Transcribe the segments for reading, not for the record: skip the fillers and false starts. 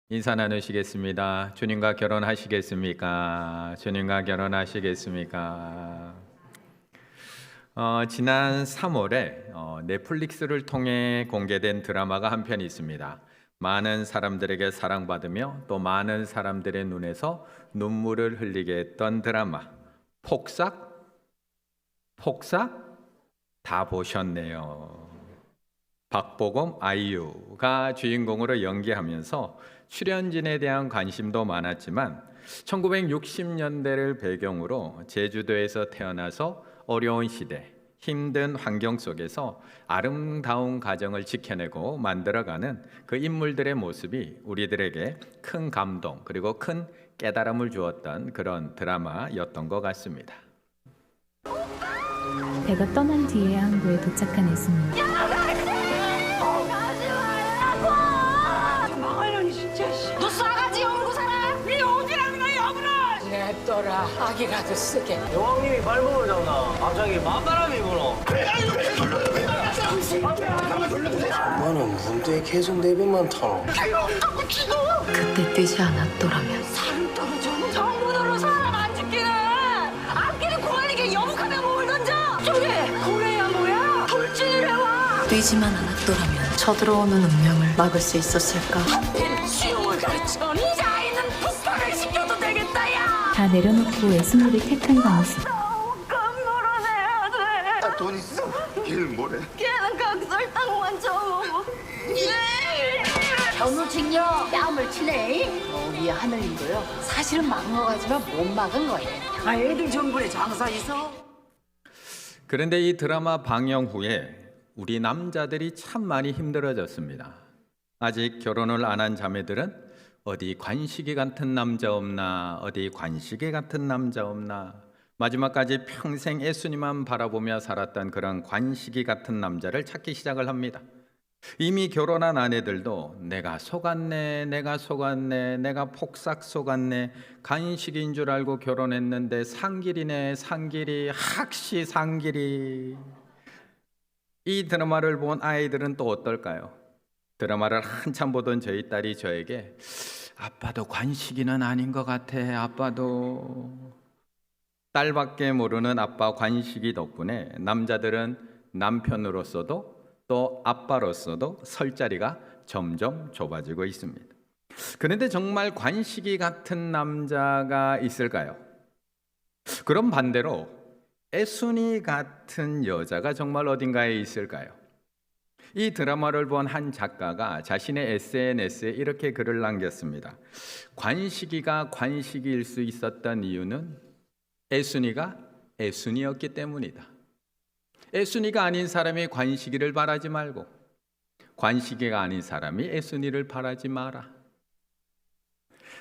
인사 나누시겠습니다. 주님과 결혼하시겠습니까? 주님과 결혼하시겠습니까? 지난 3월에 넷플릭스를 통해 공개된 드라마가 한 편 있습니다. 많은 사람들에게 사랑받으며 또 많은 사람들의 눈에서 눈물을 흘리게 했던 드라마. 폭삭? 폭삭? 다 보셨네요. 박보검, 아이유가 주인공으로 연기하면서 출연진에 대한 관심도 많았지만 1960년대를 배경으로 제주도에서 태어나서 어려운 시대, 힘든 환경 속에서 아름다운 가정을 지켜내고 만들어가는 그 인물들의 모습이 우리들에게 큰 감동 그리고 큰 깨달음을 주었던 그런 드라마였던 것 같습니다. 배가 떠난 뒤에 항구에 도착한 예수님. 망하려니 진짜. 너 싸가지 없는 사람! 네 어디라는 거야 여보라! 냅둬라 아기라도 쓰게. 여왕님이 발목을 잡나? 갑자기 만바람이 불어. 엄마는 무슨 때 계속 내배만 타노? 그때 뜨지 않았더라면 살은 떨어져 정부도로 사람 안 죽기는 앞길에 고라니게 여북하다 몸을 던져. 저게 고래야 뭐야? 돌진을 해와. 뛰지만 않았더라면 쳐들어오는 운명을 막을 수 있었을까? 하필 수영을 가르쳐 이 아이는 부스터를 시켜도 되겠다 야. 다 내려놓고 예수님을 택한 당시 깜놀아내야 돼. 돈 있어? 길 뭐래? 걔는 각설탕만 줘. 견우직녀 뺨을 치네. 위에 하늘님도요. 사실은 막먹하지만 못 막은 거예요. 아 애들 정부에 장사 있어. 그런데 이 드라마 방영 후에 우리 남자들이 참 많이 힘들어졌습니다. 아직 결혼을 안 한 자매들은 어디 관식이 같은 남자 없나, 어디 관식이 같은 남자 없나, 마지막까지 평생 예수님만 바라보며 살았던 그런 관식이 같은 남자를 찾기 시작을 합니다. 이미 결혼한 아내들도 내가 속았네, 내가 속았네, 내가 폭삭 속았네, 간식인 줄 알고 결혼했는데 상길이네, 상길이, 학시 상길이. 이 드라마를 본 아이들은 또 어떨까요? 드라마를 한참 보던 저희 딸이 저에게 아빠도 관식이는 아닌 것 같아, 아빠도. 딸밖에 모르는 아빠 관식이 덕분에 남자들은 남편으로서도 또 아빠로서도 설 자리가 점점 좁아지고 있습니다. 그런데 정말 관식이 같은 남자가 있을까요? 그럼 반대로 애순이 같은 여자가 정말 어딘가에 있을까요? 이 드라마를 본 한 작가가 자신의 SNS에 이렇게 글을 남겼습니다. 관식이가 관식이일 수 있었던 이유는 애순이가 애순이였기 때문이다. 애순이가 아닌 사람이 관식이를 바라지 말고 관식이가 아닌 사람이 애순이를 바라지 마라.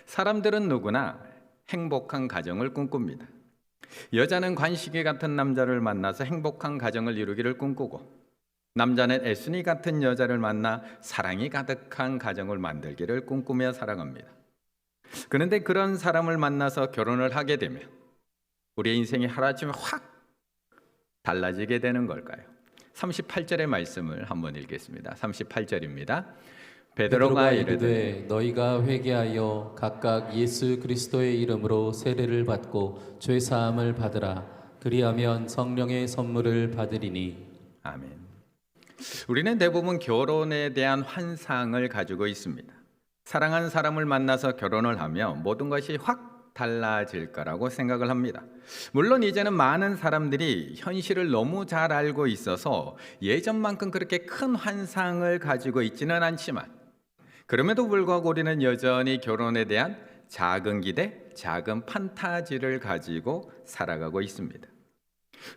사람들은 누구나 행복한 가정을 꿈꿉니다. 여자는 관식이 같은 남자를 만나서 행복한 가정을 이루기를 꿈꾸고 남자는 애순이 같은 여자를 만나 사랑이 가득한 가정을 만들기를 꿈꾸며 살아갑니다. 그런데 그런 사람을 만나서 결혼을 하게 되면 우리의 인생이 하루아침에 확 달라지게 되는 걸까요? 38절의 말씀을 한번 읽겠습니다. 38절입니다. 베드로가 이르되 너희가 회개하여 각각 예수 그리스도의 이름으로 세례를 받고 죄 사함을 받으라. 그리하면 성령의 선물을 받으리니. 아멘. 우리는 대부분 결혼에 대한 환상을 가지고 있습니다. 사랑하는 사람을 만나서 결혼을 하면 모든 것이 확 달라질 거라고 생각을 합니다. 물론 이제는 많은 사람들이 현실을 너무 잘 알고 있어서 예전만큼 그렇게 큰 환상을 가지고 있지는 않지만 그럼에도 불구하고 우리는 여전히 결혼에 대한 작은 기대, 작은 판타지를 가지고 살아가고 있습니다.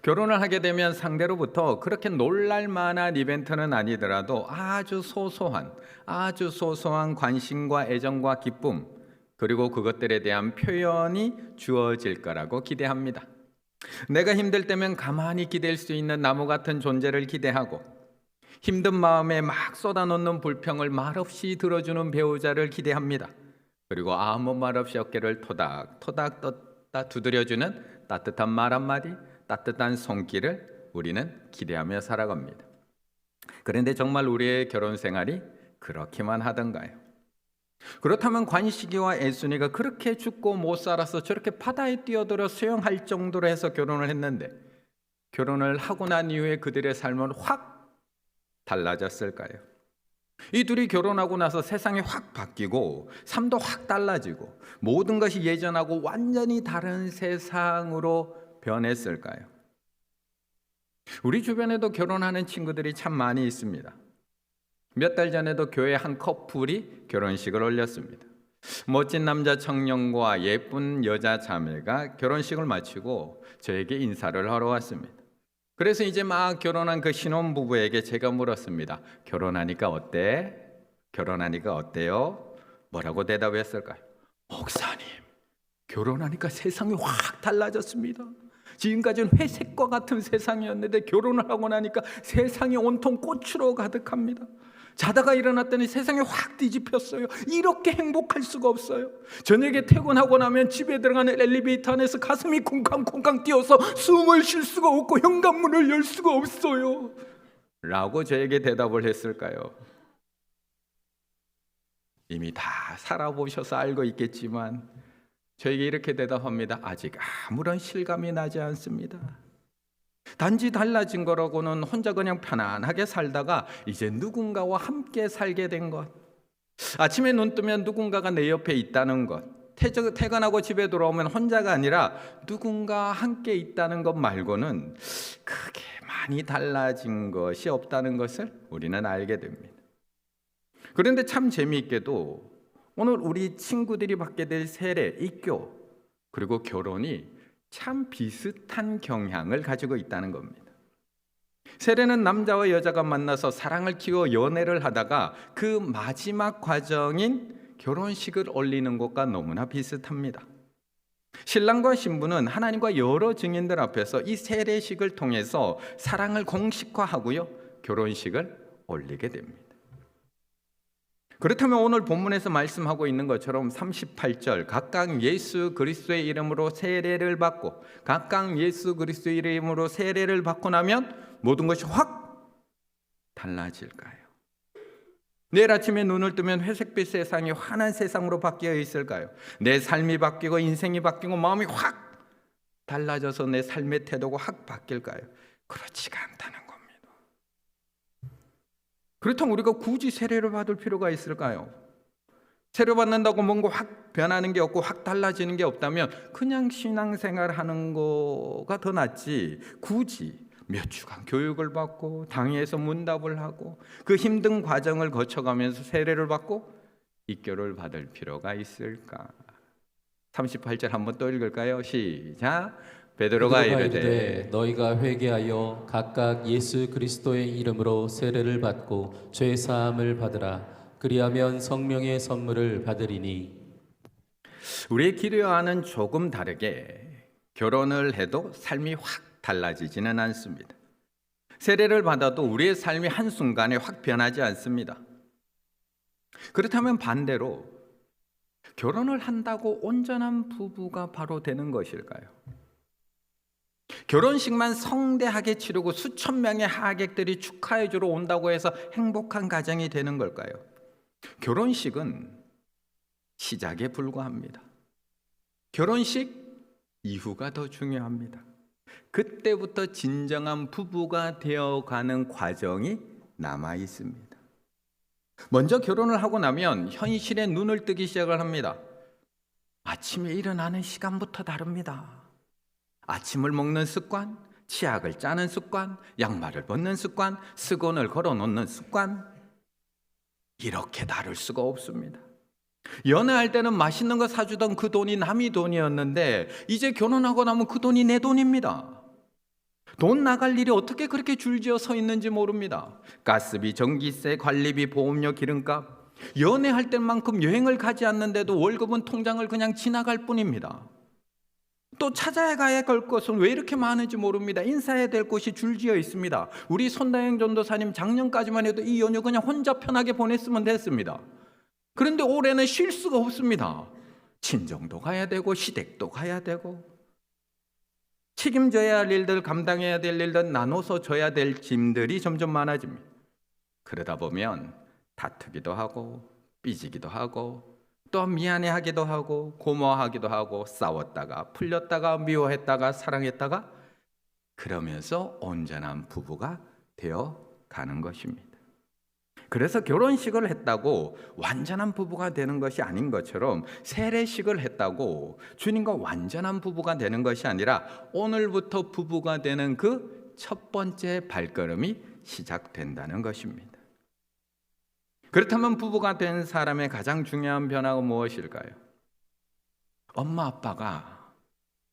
결혼을 하게 되면 상대로부터 그렇게 놀랄 만한 이벤트는 아니더라도 아주 소소한 관심과 애정과 기쁨, 그리고 그것들에 대한 표현이 주어질 거라고 기대합니다. 내가 힘들 때면 가만히 기댈 수 있는 나무 같은 존재를 기대하고 힘든 마음에 막 쏟아놓는 불평을 말없이 들어주는 배우자를 기대합니다. 그리고 아무 말 없이 어깨를 토닥토닥 두드려주는 따뜻한 말 한마디, 따뜻한 손길을 우리는 기대하며 살아갑니다. 그런데 정말 우리의 결혼 생활이 그렇게만 하던가요? 그렇다면 관식이와 애순이가 그렇게 죽고 못 살아서 저렇게 바다에 뛰어들어 수영할 정도로 해서 결혼을 했는데 결혼을 하고 난 이후에 그들의 삶은 확 달라졌을까요? 이 둘이 결혼하고 나서 세상이 확 바뀌고 삶도 확 달라지고 모든 것이 예전하고 완전히 다른 세상으로 변했을까요? 우리 주변에도 결혼하는 친구들이 참 많이 있습니다. 몇 달 전에도 교회 한 커플이 결혼식을 올렸습니다. 멋진 남자 청년과 예쁜 여자 자매가 결혼식을 마치고 저에게 인사를 하러 왔습니다. 그래서 이제 막 결혼한 그 신혼부부에게 제가 물었습니다. 결혼하니까 어때? 결혼하니까 어때요? 뭐라고 대답했을까요? 목사님, 결혼하니까 세상이 확 달라졌습니다. 지금까지는 회색과 같은 세상이었는데 결혼을 하고 나니까 세상이 온통 꽃으로 가득합니다. 자다가 일어났더니 세상이 확 뒤집혔어요. 이렇게 행복할 수가 없어요. 저녁에 퇴근하고 나면 집에 들어가는 엘리베이터 안에서 가슴이 쿵쾅쿵쾅 뛰어서 숨을 쉴 수가 없고 현관문을 열 수가 없어요. 라고 저에게 대답을 했을까요? 이미 다 살아보셔서 알고 있겠지만 저에게 이렇게 대답합니다. 아직 아무런 실감이 나지 않습니다. 단지 달라진 거라고는 혼자 그냥 편안하게 살다가 이제 누군가와 함께 살게 된 것, 아침에 눈 뜨면 누군가가 내 옆에 있다는 것, 퇴근하고 집에 돌아오면 혼자가 아니라 누군가 함께 있다는 것 말고는 크게 많이 달라진 것이 없다는 것을 우리는 알게 됩니다. 그런데 참 재미있게도 오늘 우리 친구들이 받게 될 세례, 입교, 그리고 결혼이 참 비슷한 경향을 가지고 있다는 겁니다. 세례는 남자와 여자가 만나서 사랑을 키워 연애를 하다가 그 마지막 과정인 결혼식을 올리는 것과 너무나 비슷합니다. 신랑과 신부는 하나님과 여러 증인들 앞에서 이 세례식을 통해서 사랑을 공식화하고요, 결혼식을 올리게 됩니다. 그렇다면 오늘 본문에서 말씀하고 있는 것처럼 38절 각각 예수 그리스도의 이름으로 세례를 받고 각각 예수 그리스도의 이름으로 세례를 받고 나면 모든 것이 확 달라질까요? 내일 아침에 눈을 뜨면 회색빛 세상이 환한 세상으로 바뀌어 있을까요? 내 삶이 바뀌고 인생이 바뀌고 마음이 확 달라져서 내 삶의 태도가 확 바뀔까요? 그렇지가 않다는 겁니다. 그렇다면 우리가 굳이 세례를 받을 필요가 있을까요? 세례 받는다고 뭔가 확 변하는 게 없고 확 달라지는 게 없다면 그냥 신앙생활 하는 거가 더 낫지, 굳이 몇 주간 교육을 받고 당회에서 문답을 하고 그 힘든 과정을 거쳐가면서 세례를 받고 입교를 받을 필요가 있을까? 38절 한번 또 읽을까요? 시작. 베드로가 이르되 너희가 회개하여 각각 예수 그리스도의 이름으로 세례를 받고 죄 사함을 받으라. 그리하면 성령의 선물을 받으리니. 우리의 기대와는 조금 다르게 결혼을 해도 삶이 확 달라지지는 않습니다. 세례를 받아도 우리의 삶이 한순간에 확 변하지 않습니다. 그렇다면 반대로 결혼을 한다고 온전한 부부가 바로 되는 것일까요? 결혼식만 성대하게 치르고 수천 명의 하객들이 축하해 주러 온다고 해서 행복한 가정이 되는 걸까요? 결혼식은 시작에 불과합니다. 결혼식 이후가 더 중요합니다. 그때부터 진정한 부부가 되어가는 과정이 남아 있습니다. 먼저 결혼을 하고 나면 현실에 눈을 뜨기 시작을 합니다. 아침에 일어나는 시간부터 다릅니다. 아침을 먹는 습관, 치약을 짜는 습관, 양말을 벗는 습관, 수건을 걸어놓는 습관, 이렇게 다를 수가 없습니다. 연애할 때는 맛있는 거 사주던 그 돈이 남의 돈이었는데 이제 결혼하고 나면 그 돈이 내 돈입니다. 돈 나갈 일이 어떻게 그렇게 줄지어 서 있는지 모릅니다. 가스비, 전기세, 관리비, 보험료, 기름값, 연애할 때만큼 여행을 가지 않는데도 월급은 통장을 그냥 지나갈 뿐입니다. 또 찾아가야 할 것은 왜 이렇게 많은지 모릅니다. 인사해야 될 곳이 줄지어 있습니다. 우리 손다영 전도사님 작년까지만 해도 이 연휴 그냥 혼자 편하게 보냈으면 됐습니다. 그런데 올해는 쉴 수가 없습니다. 친정도 가야 되고 시댁도 가야 되고 책임져야 할 일들, 감당해야 될 일들, 나눠서 져야 될 짐들이 점점 많아집니다. 그러다 보면 다투기도 하고 삐지기도 하고 또 미안해하기도 하고 고마워하기도 하고 싸웠다가 풀렸다가 미워했다가 사랑했다가 그러면서 온전한 부부가 되어 가는 것입니다. 그래서 결혼식을 했다고 완전한 부부가 되는 것이 아닌 것처럼 세례식을 했다고 주님과 완전한 부부가 되는 것이 아니라 오늘부터 부부가 되는 그 첫 번째 발걸음이 시작된다는 것입니다. 그렇다면 부부가 된 사람의 가장 중요한 변화가 무엇일까요? 엄마 아빠가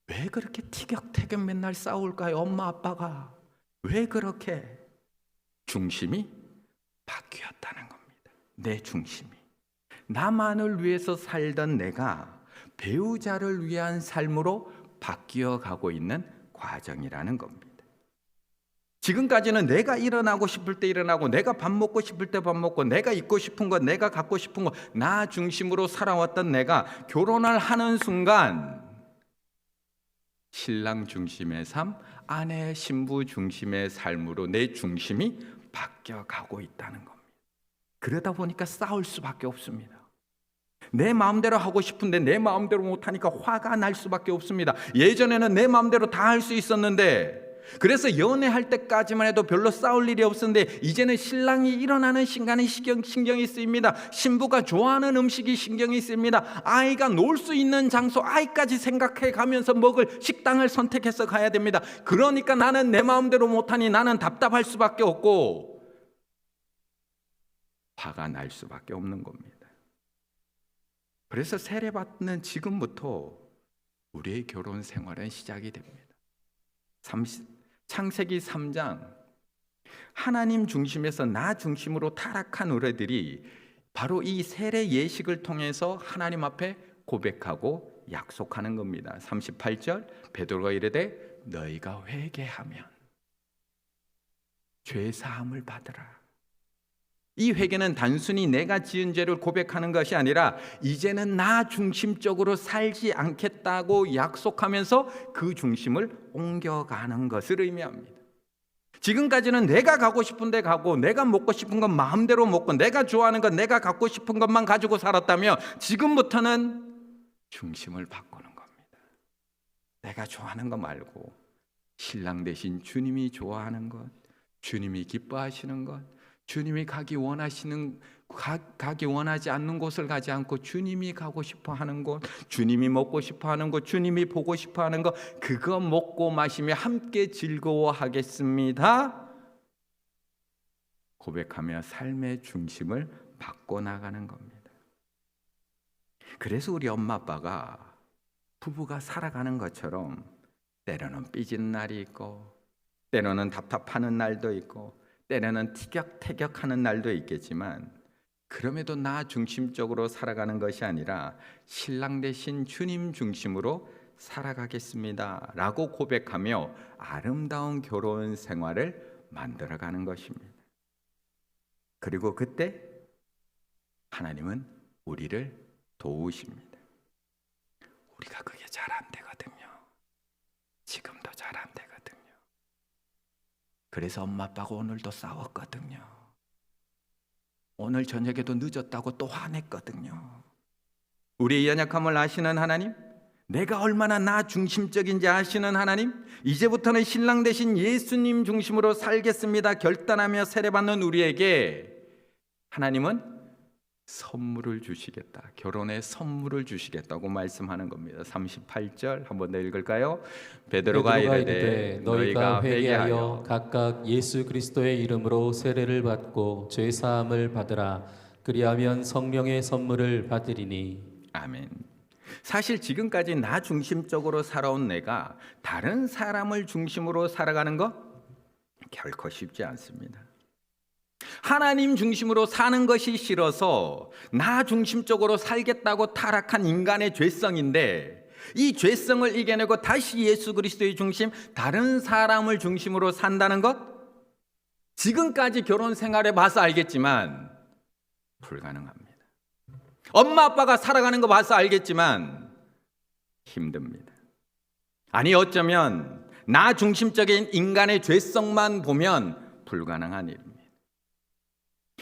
왜 그렇게 티격태격 맨날 싸울까요? 엄마 아빠가 왜 그렇게? 중심이 바뀌었다는 겁니다. 내 중심이. 나만을 위해서 살던 내가 배우자를 위한 삶으로 바뀌어 가고 있는 과정이라는 겁니다. 지금까지는 내가 일어나고 싶을 때 일어나고 내가 밥 먹고 싶을 때 밥 먹고 내가 입고 싶은 것, 내가 갖고 싶은 것, 나 중심으로 살아왔던 내가 결혼을 하는 순간 신랑 중심의 삶, 아내 신부 중심의 삶으로 내 중심이 바뀌어가고 있다는 겁니다. 그러다 보니까 싸울 수밖에 없습니다. 내 마음대로 하고 싶은데 내 마음대로 못하니까 화가 날 수밖에 없습니다. 예전에는 내 마음대로 다 할 수 있었는데, 그래서 연애할 때까지만 해도 별로 싸울 일이 없었는데 이제는 신랑이 일어나는 순간에 신경이 쓰입니다. 신부가 좋아하는 음식이 신경이 쓰입니다. 아이가 놀 수 있는 장소, 아이까지 생각해 가면서 먹을 식당을 선택해서 가야 됩니다. 그러니까 나는 내 마음대로 못하니 나는 답답할 수밖에 없고 화가 날 수밖에 없는 겁니다. 그래서 세례받는 지금부터 우리의 결혼 생활은 시작이 됩니다. 창세기 3장, 하나님 중심에서 나 중심으로 타락한 우리들이 바로 이 세례 예식을 통해서 하나님 앞에 고백하고 약속하는 겁니다. 38절, 베드로가 이르되 너희가 회개하면 죄 사함을 받으라. 이 회개는 단순히 내가 지은 죄를 고백하는 것이 아니라 이제는 나 중심적으로 살지 않겠다고 약속하면서 그 중심을 옮겨가는 것을 의미합니다. 지금까지는 내가 가고 싶은 데 가고 내가 먹고 싶은 건 마음대로 먹고 내가 좋아하는 건 내가 갖고 싶은 것만 가지고 살았다면 지금부터는 중심을 바꾸는 겁니다. 내가 좋아하는 거 말고 신랑 대신 주님이 좋아하는 것, 주님이 기뻐하시는 것, 주님이 가기 원하지 않는 곳을 가지 않고 주님이 가고 싶어 하는 곳, 주님이 먹고 싶어 하는 곳, 주님이 보고 싶어 하는 것, 그거 먹고 마시며 함께 즐거워하겠습니다 고백하며 삶의 중심을 바꿔나가는 겁니다. 그래서 우리 엄마 아빠가 부부가 살아가는 것처럼 때로는 삐진 날이 있고 때로는 답답하는 날도 있고 때로는 티격태격하는 날도 있겠지만 그럼에도 나 중심적으로 살아가는 것이 아니라 신랑 대신 주님 중심으로 살아가겠습니다 라고 고백하며 아름다운 결혼 생활을 만들어가는 것입니다. 그리고 그때 하나님은 우리를 도우십니다. 우리가 그게 잘 안 되거든요. 지금도 잘 안 되거든요. 그래서 엄마 아빠가 오늘도 싸웠거든요. 오늘 저녁에도 늦었다고 또 화냈거든요. 우리의 연약함을 아시는 하나님, 내가 얼마나 나 중심적인지 아시는 하나님, 이제부터는 신랑 대신 예수님 중심으로 살겠습니다 결단하며 세례받는 우리에게 하나님은 선물을 주시겠다, 결혼의 선물을 주시겠다고 말씀하는 겁니다. 38절 한 번 더 읽을까요? 베드로가 이르되 너희가 회개하여 각각 예수 그리스도의 이름으로 세례를 받고 죄 사함을 받으라. 그리하면 성령의 선물을 받으리니. 아멘. 사실 지금까지 나 중심적으로 살아온 내가 다른 사람을 중심으로 살아가는 것 결코 쉽지 않습니다. 하나님 중심으로 사는 것이 싫어서 나 중심적으로 살겠다고 타락한 인간의 죄성인데, 이 죄성을 이겨내고 다시 예수 그리스도의 중심, 다른 사람을 중심으로 산다는 것, 지금까지 결혼 생활해 봐서 알겠지만 불가능합니다. 엄마 아빠가 살아가는 거 봐서 알겠지만 힘듭니다. 아니 어쩌면 나 중심적인 인간의 죄성만 보면 불가능한 일입니다.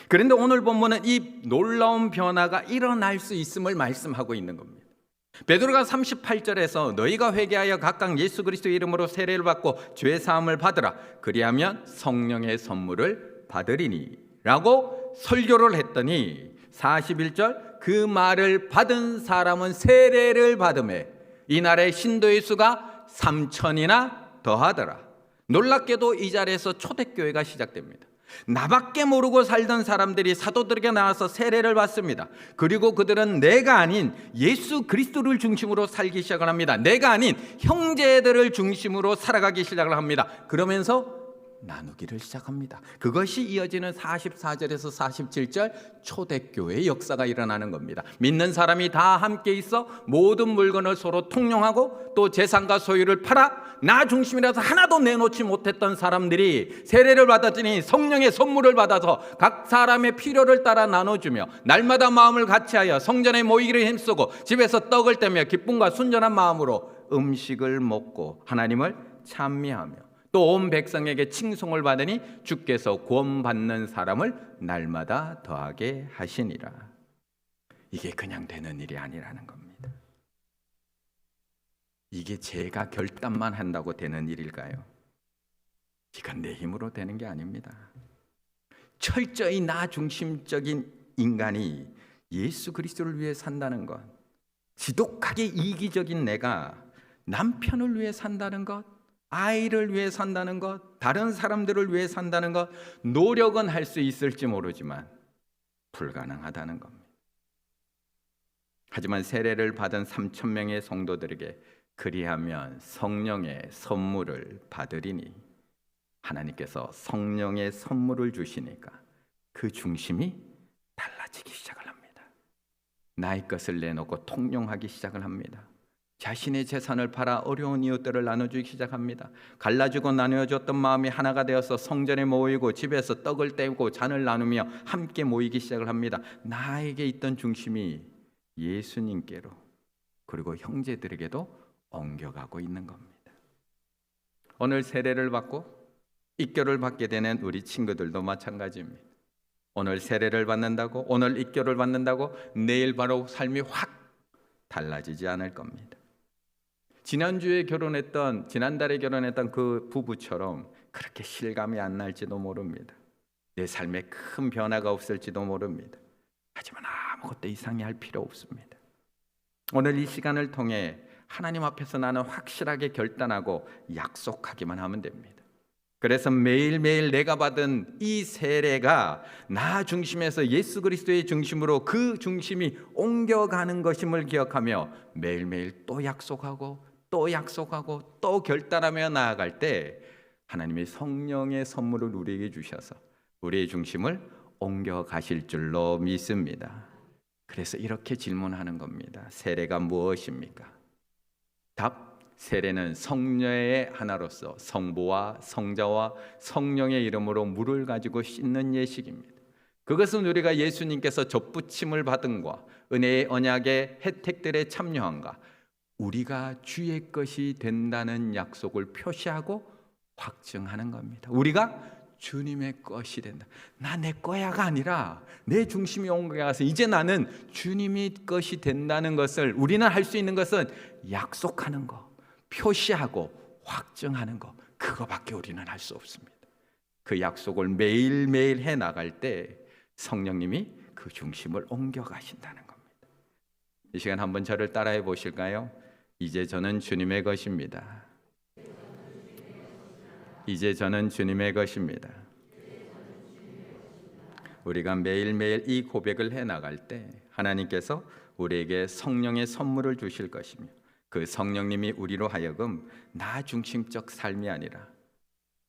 그런데 오늘 본문은 이 놀라운 변화가 일어날 수 있음을 말씀하고 있는 겁니다. 베드로가 38절에서 너희가 회개하여 각각 예수 그리스도의 이름으로 세례를 받고 죄 사함을 받으라. 그리하면 성령의 선물을 받으리니 라고 설교를 했더니 41절 그 말을 받은 사람은 세례를 받음에 이날의 신도의 수가 3,000이나 더하더라. 놀랍게도 이 자리에서 초대교회가 시작됩니다. 나밖에 모르고 살던 사람들이 사도들에게 나와서 세례를 받습니다. 그리고 그들은 내가 아닌 예수 그리스도를 중심으로 살기 시작을 합니다. 내가 아닌 형제들을 중심으로 살아가기 시작을 합니다. 그러면서 나누기를 시작합니다. 그것이 이어지는 44절에서 47절 초대교회의 역사가 일어나는 겁니다. 믿는 사람이 다 함께 있어 모든 물건을 서로 통용하고 또 재산과 소유를 팔아 나 중심이라서 하나도 내놓지 못했던 사람들이 세례를 받았더니 성령의 선물을 받아서 각 사람의 필요를 따라 나눠주며 날마다 마음을 같이하여 성전에 모이기를 힘쓰고 집에서 떡을 떼며 기쁨과 순전한 마음으로 음식을 먹고 하나님을 찬미하며 또 온 백성에게 칭송을 받으니 주께서 구원받는 사람을 날마다 더하게 하시니라. 이게 그냥 되는 일이 아니라는 겁니다. 이게 제가 결단만 한다고 되는 일일까요? 이건 내 힘으로 되는 게 아닙니다. 철저히 나 중심적인 인간이 예수 그리스도를 위해 산다는 것, 지독하게 이기적인 내가 남편을 위해 산다는 것, 아이를 위해 산다는 것, 다른 사람들을 위해 산다는 것, 노력은 할 수 있을지 모르지만 불가능하다는 겁니다. 하지만 세례를 받은 3,000명의 성도들에게 그리하면 성령의 선물을 받으리니 하나님께서 성령의 선물을 주시니까 그 중심이 달라지기 시작을 합니다. 나의 것을 내놓고 통용하기 시작을 합니다. 자신의 재산을 팔아 어려운 이웃들을 나눠주기 시작합니다. 갈라주고 나누어줬던 마음이 하나가 되어서 성전에 모이고 집에서 떡을 떼고 잔을 나누며 함께 모이기 시작을 합니다. 나에게 있던 중심이 예수님께로 그리고 형제들에게도 옮겨가고 있는 겁니다. 오늘 세례를 받고 입교를 받게 되는 우리 친구들도 마찬가지입니다. 오늘 세례를 받는다고, 오늘 입교를 받는다고 내일 바로 삶이 확 달라지지 않을 겁니다. 지난달에 결혼했던 그 부부처럼 그렇게 실감이 안 날지도 모릅니다. 내 삶에 큰 변화가 없을지도 모릅니다. 하지만 아무것도 이상히 할 필요 없습니다. 오늘 이 시간을 통해 하나님 앞에서 나는 확실하게 결단하고 약속하기만 하면 됩니다. 그래서 매일매일 내가 받은 이 세례가 나 중심에서 예수 그리스도의 중심으로 그 중심이 옮겨가는 것임을 기억하며 매일매일 또 약속하고 또 결단하며 나아갈 때 하나님의 성령의 선물을 우리에게 주셔서 우리의 중심을 옮겨가실 줄로 믿습니다. 그래서 이렇게 질문하는 겁니다. 세례가 무엇입니까? 답, 세례는 성녀의 하나로서 성부와 성자와 성령의 이름으로 물을 가지고 씻는 예식입니다. 그것은 우리가 예수님께서 접붙임을 받은과 은혜의 언약의 혜택들에 참여한가 우리가 주의 것이 된다는 약속을 표시하고 확증하는 겁니다. 우리가 주님의 것이 된다. 나 내 거야가 아니라 내 중심이 옮겨가서 이제 나는 주님이 것이 된다는 것을 우리는 할 수 있는 것은 약속하는 거, 표시하고 확증하는 거, 그거밖에 우리는 할 수 없습니다. 그 약속을 매일매일 해 나갈 때 성령님이 그 중심을 옮겨가신다는 겁니다. 이 시간 한번 저를 따라해 보실까요? 이제 저는 주님의 것입니다. 이제 저는 주님의 것입니다. 우리가 매일매일 이 고백을 해 나갈 때 하나님께서 우리에게 성령의 선물을 주실 것이며 그 성령님이 우리로 하여금 나 중심적 삶이 아니라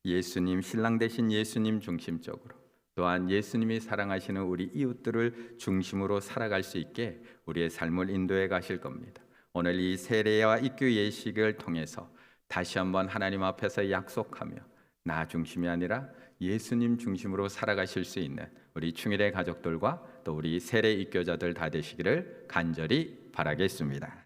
예수님, 신랑 되신 예수님 중심적으로 또한 예수님이 사랑하시는 우리 이웃들을 중심으로 살아갈 수 있게 우리의 삶을 인도해 가실 겁니다. 오늘 이 세례와 입교 예식을 통해서 다시 한번 하나님 앞에서 약속하며 나 중심이 아니라 예수님 중심으로 살아가실 수 있는 우리 충일의 가족들과 또 우리 세례 입교자들 다 되시기를 간절히 바라겠습니다.